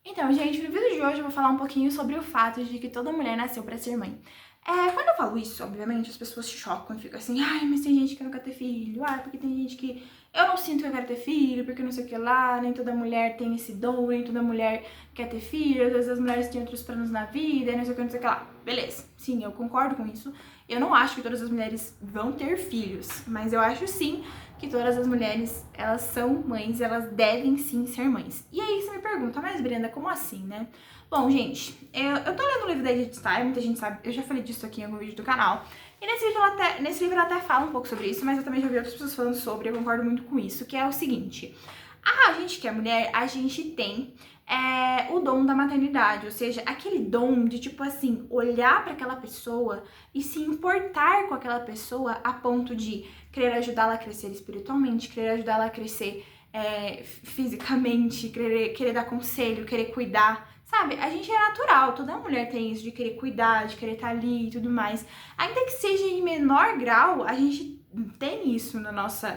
Então, gente, no vídeo de hoje eu vou falar um pouquinho sobre o fato de que toda mulher nasceu pra ser mãe. Quando eu falo isso, obviamente, as pessoas se chocam e ficam assim, ai, mas tem gente que não quer ter filho, ai, porque tem gente que eu não sinto que eu quero ter filho, porque não sei o que lá, nem toda mulher tem esse dom, nem toda mulher quer ter filho, às vezes as mulheres têm outros planos na vida, não sei o que, não sei o que lá. Beleza, sim, eu concordo com isso. Eu não acho que todas as mulheres vão ter filhos, mas eu acho sim que todas as mulheres, elas são mães, elas devem sim ser mães. E aí você me pergunta, mas Brenda, como assim, né? Bom, gente, eu tô lendo o livro da Edith Stein, muita gente sabe, eu já falei disso aqui em algum vídeo do canal. E nesse livro ela até fala um pouco sobre isso, mas eu também já vi outras pessoas falando sobre, eu concordo muito com isso, que é o seguinte: a gente que é mulher, a gente tem o dom da maternidade, ou seja, aquele dom de, tipo assim, olhar para aquela pessoa e se importar com aquela pessoa a ponto de querer ajudá-la a crescer espiritualmente, querer ajudá-la a crescer fisicamente, querer dar conselho, querer cuidar. Sabe, a gente é natural, toda mulher tem isso de querer cuidar, de querer estar ali e tudo mais. Ainda que seja em menor grau, a gente tem isso na nossa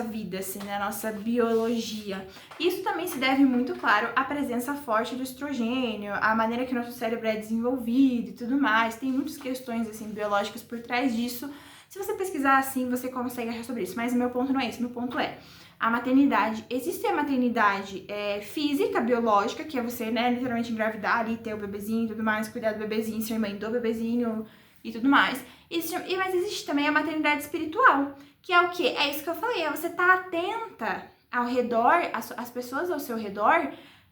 vida, assim, na nossa biologia. Isso também se deve muito, claro, à presença forte do estrogênio, à maneira que o nosso cérebro é desenvolvido e tudo mais. Tem muitas questões, assim, biológicas por trás disso. Se você pesquisar assim, você consegue achar sobre isso. Mas o meu ponto não é esse, meu ponto é a maternidade. Existe a maternidade física, biológica, que é você, né, literalmente engravidar ali, ter o bebezinho e tudo mais, cuidar do bebezinho, ser mãe do bebezinho e tudo mais. Mas existe também a maternidade espiritual, que é o quê? É isso que eu falei, é você estar atenta ao redor, às pessoas ao seu redor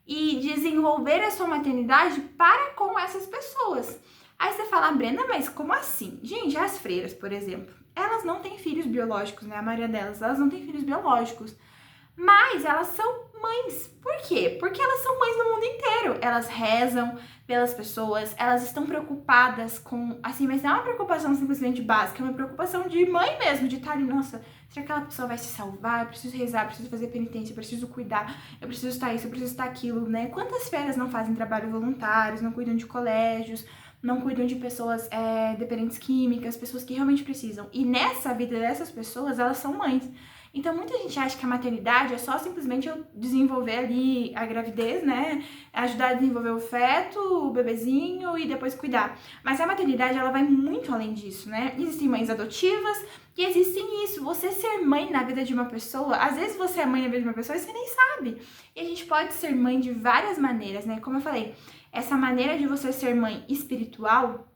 e desenvolver a sua maternidade para com essas pessoas. Aí você fala, Brenda, mas como assim? Gente, as freiras, por exemplo, elas não têm filhos biológicos, né? A maioria delas, elas não têm filhos biológicos. Mas elas são mães. Por quê? Porque elas são mães no mundo inteiro. Elas rezam pelas pessoas, elas estão preocupadas com, assim, mas não é uma preocupação simplesmente básica, é uma preocupação de mãe mesmo, de estar ali, nossa, será que aquela pessoa vai se salvar? Eu preciso rezar, eu preciso fazer penitência, eu preciso cuidar, eu preciso estar isso, eu preciso estar aquilo, né? Quantas férias não fazem trabalho voluntários, não cuidam de colégios, não cuidam de pessoas dependentes químicas, pessoas que realmente precisam. E nessa vida dessas pessoas, elas são mães. Então, muita gente acha que a maternidade é só simplesmente eu desenvolver ali a gravidez, né? Ajudar a desenvolver o feto, o bebezinho e depois cuidar. Mas a maternidade, ela vai muito além disso, né? Existem mães adotivas e existem isso. Você ser mãe na vida de uma pessoa, às vezes você é mãe na vida de uma pessoa e você nem sabe. E a gente pode ser mãe de várias maneiras, né? Como eu falei, essa maneira de você ser mãe espiritual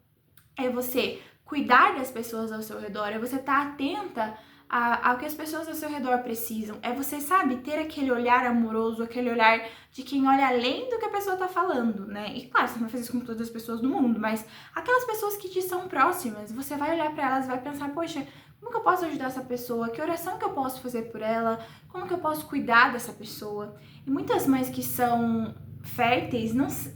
é você cuidar das pessoas ao seu redor, é você estar atenta ao que as pessoas ao seu redor precisam. É você, sabe, ter aquele olhar amoroso, aquele olhar de quem olha além do que a pessoa tá falando, né? E claro, você não vai fazer isso com todas as pessoas do mundo, mas aquelas pessoas que te são próximas, você vai olhar para elas e vai pensar, poxa, como que eu posso ajudar essa pessoa? Que oração que eu posso fazer por ela? Como que eu posso cuidar dessa pessoa? E muitas mães que são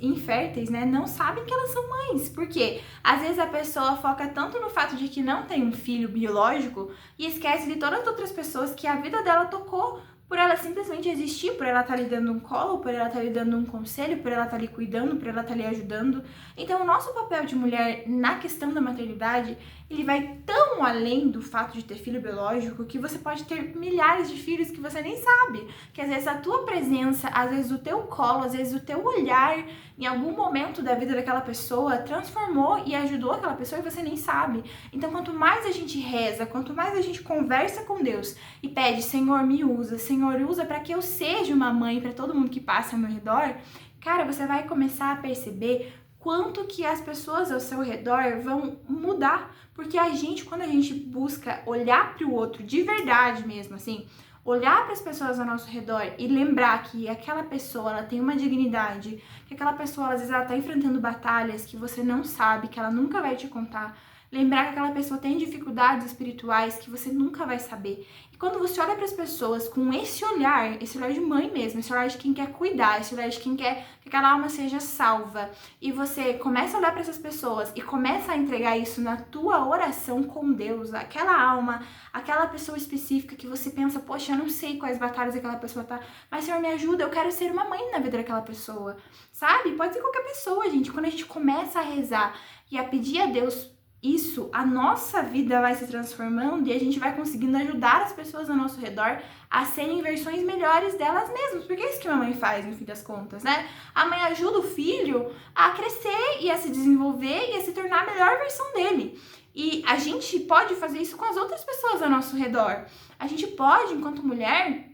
inférteis, né, não sabem que elas são mães. Por quê? Às vezes a pessoa foca tanto no fato de que não tem um filho biológico e esquece de todas as outras pessoas que a vida dela tocou por ela simplesmente existir, por ela estar lhe dando um colo, por ela estar lhe dando um conselho, por ela estar lhe cuidando, por ela estar lhe ajudando. Então, o nosso papel de mulher na questão da maternidade, ele vai tão além do fato de ter filho biológico que você pode ter milhares de filhos que você nem sabe. Que às vezes a tua presença, às vezes o teu colo, às vezes o teu olhar, em algum momento da vida daquela pessoa, transformou e ajudou aquela pessoa e você nem sabe. Então, quanto mais a gente reza, quanto mais a gente conversa com Deus e pede, Senhor, me usa, Senhor, usa para que eu seja uma mãe para todo mundo que passa ao meu redor, cara, você vai começar a perceber quanto que as pessoas ao seu redor vão mudar. Porque a gente, quando a gente busca olhar para o outro de verdade mesmo, assim, olhar para as pessoas ao nosso redor e lembrar que aquela pessoa, ela tem uma dignidade, que aquela pessoa, às vezes, ela tá enfrentando batalhas que você não sabe, que ela nunca vai te contar. Lembrar que aquela pessoa tem dificuldades espirituais que você nunca vai saber. E quando você olha para as pessoas com esse olhar de mãe mesmo, esse olhar de quem quer cuidar, esse olhar de quem quer que aquela alma seja salva, e você começa a olhar para essas pessoas e começa a entregar isso na tua oração com Deus, aquela alma, aquela pessoa específica que você pensa, poxa, eu não sei quais batalhas aquela pessoa tá, mas Senhor, me ajuda, eu quero ser uma mãe na vida daquela pessoa, sabe? Pode ser qualquer pessoa, gente. Quando a gente começa a rezar e a pedir a Deus isso, a nossa vida vai se transformando e a gente vai conseguindo ajudar as pessoas ao nosso redor a serem versões melhores delas mesmas, porque é isso que a mãe faz, no fim das contas, né? A mãe ajuda o filho a crescer e a se desenvolver e a se tornar a melhor versão dele. E a gente pode fazer isso com as outras pessoas ao nosso redor. A gente pode, enquanto mulher,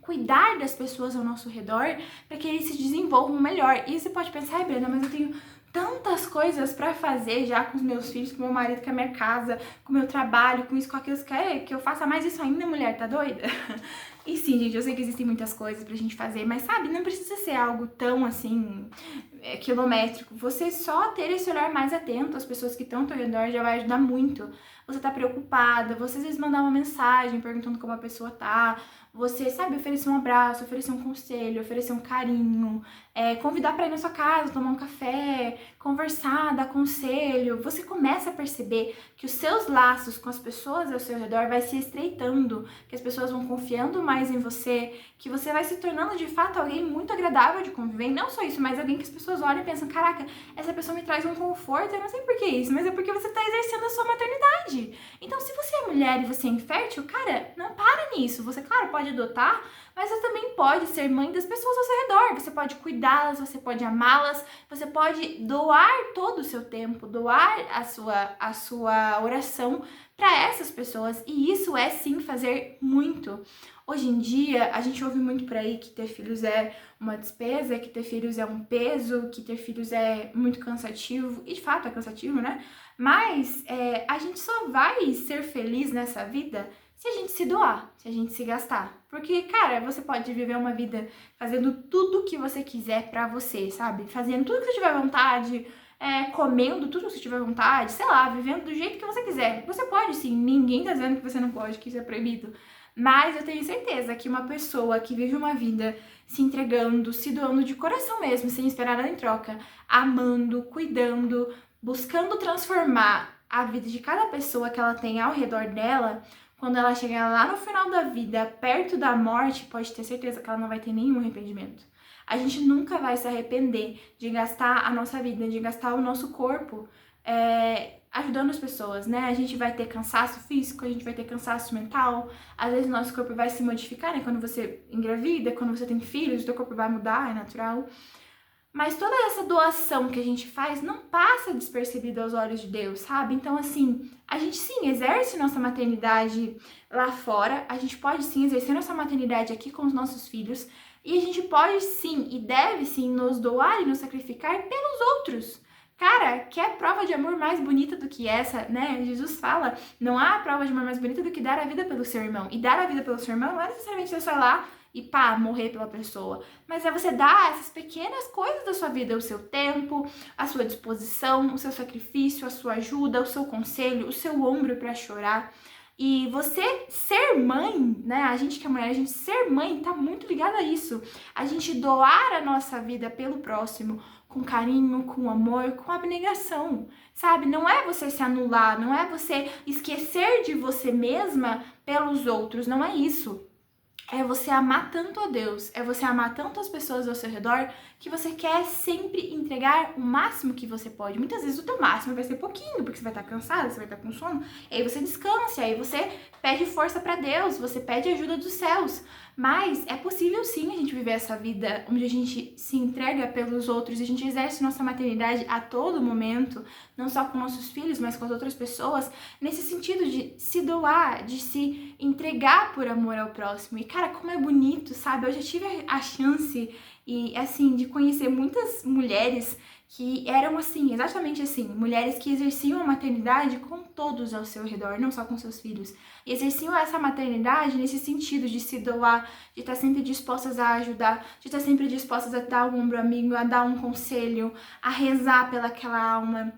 cuidar das pessoas ao nosso redor para que eles se desenvolvam melhor. E você pode pensar, Brenda, mas eu tenho tantas coisas para fazer já com os meus filhos, com meu marido, com a minha casa, com o meu trabalho, com isso, com aquilo, que eu faça mais isso ainda, mulher, tá doida? E sim, gente, eu sei que existem muitas coisas pra gente fazer, mas sabe, não precisa ser algo tão assim, quilométrico. Você só ter esse olhar mais atento às pessoas que estão ao teu redor já vai ajudar muito. Você tá preocupada, você às vezes mandar uma mensagem perguntando como a pessoa tá, você, sabe, oferecer um abraço, oferecer um conselho, oferecer um carinho, convidar pra ir na sua casa, tomar um café, conversar, dar conselho. Você começa a perceber que os seus laços com as pessoas ao seu redor vai se estreitando, que as pessoas vão confiando mais em você, que você vai se tornando de fato alguém muito agradável de conviver. E não só isso, mas alguém que as pessoas olham e pensam, caraca, essa pessoa me traz um conforto, eu não sei por que isso, mas é porque você tá exercendo a sua maternidade. Então, se você é mulher e você é infértil, cara, não para nisso. Você, claro, pode adotar, mas você também pode ser mãe das pessoas ao seu redor. Você pode cuidá-las, você pode amá-las, você pode doar todo o seu tempo, doar a sua oração para essas pessoas. E isso é sim fazer muito. Hoje em dia, a gente ouve muito por aí que ter filhos é uma despesa, que ter filhos é um peso, que ter filhos é muito cansativo. E de fato é cansativo, né? Mas a gente só vai ser feliz nessa vida se a gente se doar, se a gente se gastar. Porque, cara, você pode viver uma vida fazendo tudo que você quiser pra você, sabe? Fazendo tudo que você tiver vontade, comendo tudo que você tiver vontade, sei lá, vivendo do jeito que você quiser. Você pode sim, ninguém tá dizendo que você não pode, que isso é proibido. Mas eu tenho certeza que uma pessoa que vive uma vida se entregando, se doando de coração mesmo, sem esperar nada em troca, amando, cuidando, buscando transformar a vida de cada pessoa que ela tem ao redor dela, quando ela chegar lá no final da vida, perto da morte, pode ter certeza que ela não vai ter nenhum arrependimento. A gente nunca vai se arrepender de gastar a nossa vida, de gastar o nosso corpo ajudando as pessoas, né? A gente vai ter cansaço físico, a gente vai ter cansaço mental, às vezes o nosso corpo vai se modificar, né? Quando você engravida, quando você tem filhos, o teu corpo vai mudar, é natural. Mas toda essa doação que a gente faz não passa despercebida aos olhos de Deus, sabe? Então, assim, a gente sim exerce nossa maternidade lá fora, a gente pode sim exercer nossa maternidade aqui com os nossos filhos, e a gente pode sim e deve sim nos doar e nos sacrificar pelos outros. Cara, quer prova de amor mais bonita do que essa, né? Jesus fala, não há prova de amor mais bonita do que dar a vida pelo seu irmão. E dar a vida pelo seu irmão não é necessariamente você só ir lá e pá, morrer pela pessoa. Mas é você dar essas pequenas coisas da sua vida, o seu tempo, a sua disposição, o seu sacrifício, a sua ajuda, o seu conselho, o seu ombro pra chorar. E você ser mãe, né? A gente que é mulher, a gente ser mãe tá muito ligado a isso. A gente doar a nossa vida pelo próximo, com carinho, com amor, com abnegação, sabe? Não é você se anular, não é você esquecer de você mesma pelos outros, não é isso. É você amar tanto a Deus, é você amar tanto as pessoas ao seu redor, que você quer sempre entregar o máximo que você pode. Muitas vezes o teu máximo vai ser pouquinho, porque você vai estar cansado, você vai estar com sono, e aí você descansa, e aí você pede força para Deus, você pede ajuda dos céus. Mas é possível sim a gente viver essa vida onde a gente se entrega pelos outros, e a gente exerce nossa maternidade a todo momento, não só com nossos filhos, mas com as outras pessoas, nesse sentido de se doar, de se entregar por amor ao próximo. E cara, como é bonito, sabe? Eu já tive a chance e assim de conhecer muitas mulheres que eram assim, exatamente assim, mulheres que exerciam a maternidade com todos ao seu redor, não só com seus filhos. E exerciam essa maternidade nesse sentido de se doar, de estar sempre dispostas a ajudar, de estar sempre dispostas a dar um ombro amigo, a dar um conselho, a rezar pelaquela alma.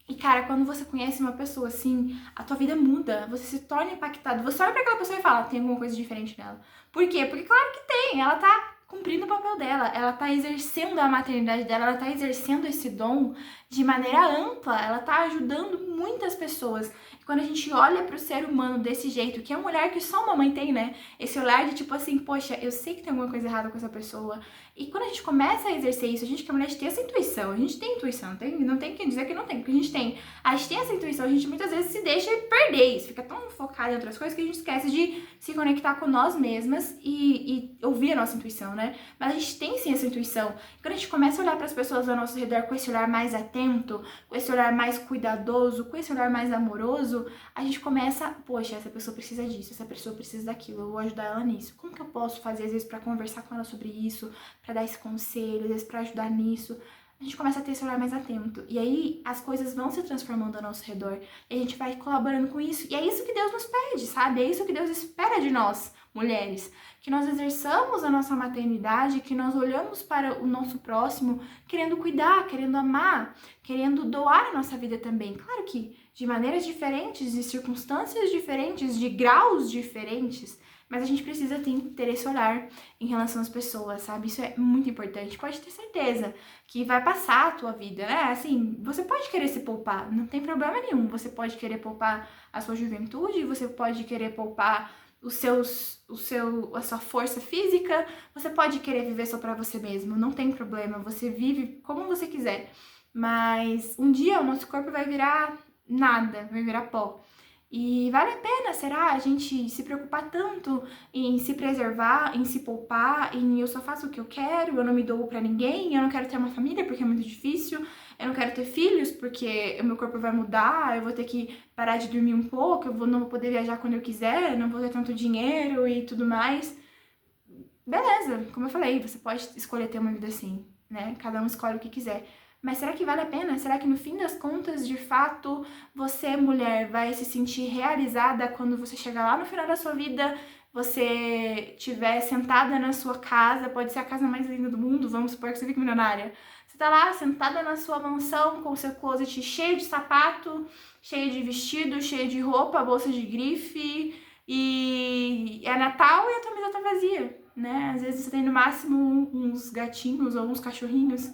E cara, quando você conhece uma pessoa assim, a tua vida muda, você se torna impactado. Você olha pra aquela pessoa e fala, tem alguma coisa diferente nela. Por quê? Porque claro que tem, ela tá cumprindo o papel dela, ela tá exercendo a maternidade dela, ela tá exercendo esse dom de maneira ampla, ela tá ajudando muitas pessoas. E quando a gente olha pro ser humano desse jeito, que é um olhar que só uma mãe tem, né? Esse olhar de tipo assim, poxa, eu sei que tem alguma coisa errada com essa pessoa. E quando a gente começa a exercer isso, a gente que é mulher, a gente tem essa intuição. A gente tem intuição, não tem que dizer que não tem, porque a gente tem. A gente tem essa intuição, a gente muitas vezes se deixa perder isso, fica tão focado em outras coisas que a gente esquece de se conectar com nós mesmas e ouvir a nossa intuição, né? Mas a gente tem sim essa intuição. E quando a gente começa a olhar para as pessoas ao nosso redor com esse olhar mais atento, com esse olhar mais cuidadoso, com esse olhar mais amoroso, a gente começa, poxa, essa pessoa precisa disso, essa pessoa precisa daquilo, eu vou ajudar ela nisso. Como que eu posso fazer, às vezes, para conversar com ela sobre isso, para dar esse conselho, às vezes, para ajudar nisso? A gente começa a ter esse olhar mais atento. E aí as coisas vão se transformando ao nosso redor. E a gente vai colaborando com isso. E é isso que Deus nos pede, sabe? É isso que Deus espera de nós, mulheres. Que nós exerçamos a nossa maternidade, que nós olhamos para o nosso próximo querendo cuidar, querendo amar, querendo doar a nossa vida também. Claro que de maneiras diferentes, de circunstâncias diferentes, de graus diferentes, mas a gente precisa ter esse olhar em relação às pessoas, sabe? Isso é muito importante. Pode ter certeza que vai passar a tua vida, né? Assim, você pode querer se poupar, não tem problema nenhum. Você pode querer poupar a sua juventude, você pode querer poupar a sua força física, você pode querer viver só pra você mesmo, não tem problema. Você vive como você quiser. Mas um dia o nosso corpo vai virar nada, vai virar pó. E vale a pena, será, a gente se preocupar tanto em se preservar, em se poupar, em eu só faço o que eu quero, eu não me dou pra ninguém, eu não quero ter uma família porque é muito difícil, eu não quero ter filhos porque o meu corpo vai mudar, eu vou ter que parar de dormir um pouco, não vou poder viajar quando eu quiser, não vou ter tanto dinheiro e tudo mais. Beleza, como eu falei, você pode escolher ter uma vida assim, né? Cada um escolhe o que quiser. Mas será que vale a pena? Será que no fim das contas, de fato, você, mulher, vai se sentir realizada quando você chegar lá no final da sua vida, você estiver sentada na sua casa, pode ser a casa mais linda do mundo, vamos supor que você fique milionária. Você tá lá sentada na sua mansão com o seu closet cheio de sapato, cheio de vestido, cheio de roupa, bolsa de grife, e é Natal e a tua mesa tá vazia, né? Às vezes você tem no máximo uns gatinhos ou uns cachorrinhos.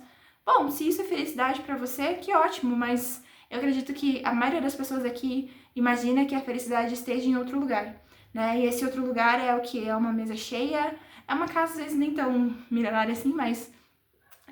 Bom, se isso é felicidade pra você, que ótimo, mas eu acredito que a maioria das pessoas aqui imagina que a felicidade esteja em outro lugar, né? E esse outro lugar é o que? É uma mesa cheia, é uma casa às vezes nem tão milionária assim, mas,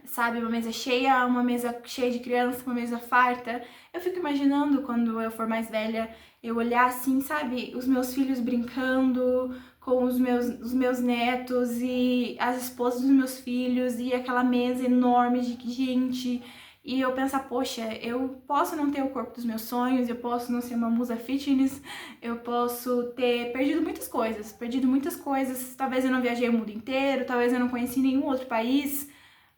sabe, uma mesa cheia de criança, uma mesa farta. Eu fico imaginando quando eu for mais velha, eu olhar assim, sabe, os meus filhos brincando com os meus netos e as esposas dos meus filhos e aquela mesa enorme de gente. E eu pensar, poxa, eu posso não ter o corpo dos meus sonhos, eu posso não ser uma musa fitness, eu posso ter perdido muitas coisas, talvez eu não viajei o mundo inteiro, talvez eu não conheci nenhum outro país,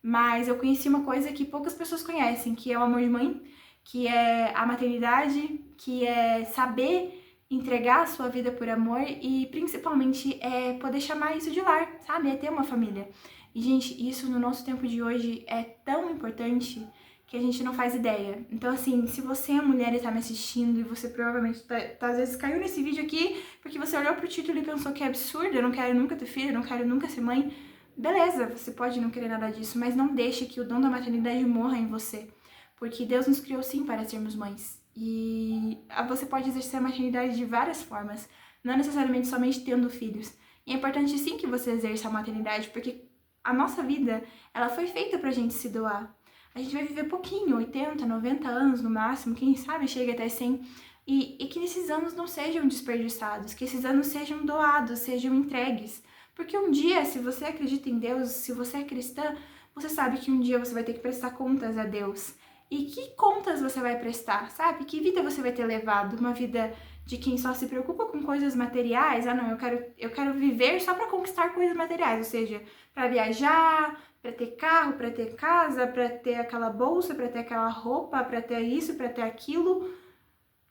mas eu conheci uma coisa que poucas pessoas conhecem, que é o amor de mãe, que é a maternidade, que é saber entregar a sua vida por amor e principalmente é poder chamar isso de lar, sabe? É ter uma família. E, gente, isso no nosso tempo de hoje é tão importante que a gente não faz ideia. Então, assim, se você é mulher e tá me assistindo e você provavelmente às vezes caiu nesse vídeo aqui porque você olhou pro título e pensou que é absurdo, eu não quero nunca ter filho, eu não quero nunca ser mãe, beleza, você pode não querer nada disso, mas não deixe que o dom da maternidade morra em você. Porque Deus nos criou sim para sermos mães. E você pode exercer a maternidade de várias formas, não necessariamente somente tendo filhos. E é importante sim que você exerça a maternidade, porque a nossa vida, ela foi feita pra gente se doar. A gente vai viver pouquinho, 80, 90 anos no máximo, quem sabe chega até 100. E que esses anos não sejam desperdiçados, que esses anos sejam doados, sejam entregues. Porque um dia, se você acredita em Deus, se você é cristã, você sabe que um dia você vai ter que prestar contas a Deus. E que contas você vai prestar, sabe? Que vida você vai ter levado? Uma vida de quem só se preocupa com coisas materiais? Ah, não, eu quero viver só para conquistar coisas materiais, ou seja, para viajar, para ter carro, para ter casa, para ter aquela bolsa, para ter aquela roupa, para ter isso, para ter aquilo.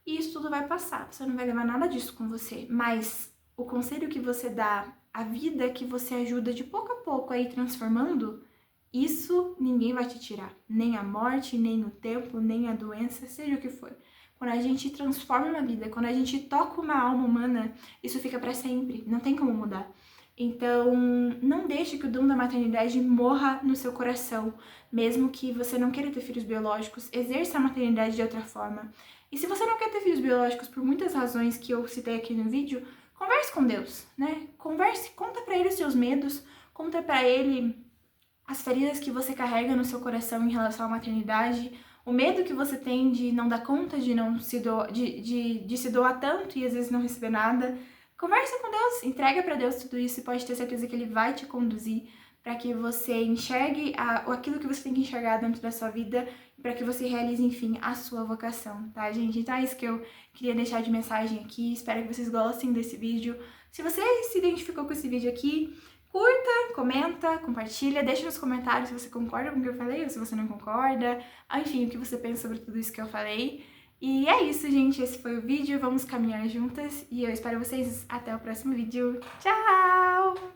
E isso tudo vai passar, você não vai levar nada disso com você. Mas o conselho que você dá, a vida que você ajuda de pouco a pouco a ir transformando, isso ninguém vai te tirar, nem a morte, nem o tempo, nem a doença, seja o que for. Quando a gente transforma uma vida, quando a gente toca uma alma humana, isso fica para sempre, não tem como mudar. Então, não deixe que o dom da maternidade morra no seu coração, mesmo que você não queira ter filhos biológicos, exerça a maternidade de outra forma. E se você não quer ter filhos biológicos por muitas razões que eu citei aqui no vídeo, converse com Deus, né? Converse, conta pra ele os seus medos, conta pra ele as feridas que você carrega no seu coração em relação à maternidade, o medo que você tem de não dar conta, de não se doar, de se doar tanto e às vezes não receber nada. Conversa com Deus, entrega para Deus tudo isso e pode ter certeza que Ele vai te conduzir para que você enxergue aquilo que você tem que enxergar dentro da sua vida e para que você realize, enfim, a sua vocação, tá, gente? Então é isso que eu queria deixar de mensagem aqui. Espero que vocês gostem desse vídeo. Se você se identificou com esse vídeo aqui, curta, comenta, compartilha, deixa nos comentários se você concorda com o que eu falei ou se você não concorda. Enfim, o que você pensa sobre tudo isso que eu falei. E é isso, gente. Esse foi o vídeo. Vamos caminhar juntas e eu espero vocês até o próximo vídeo. Tchau!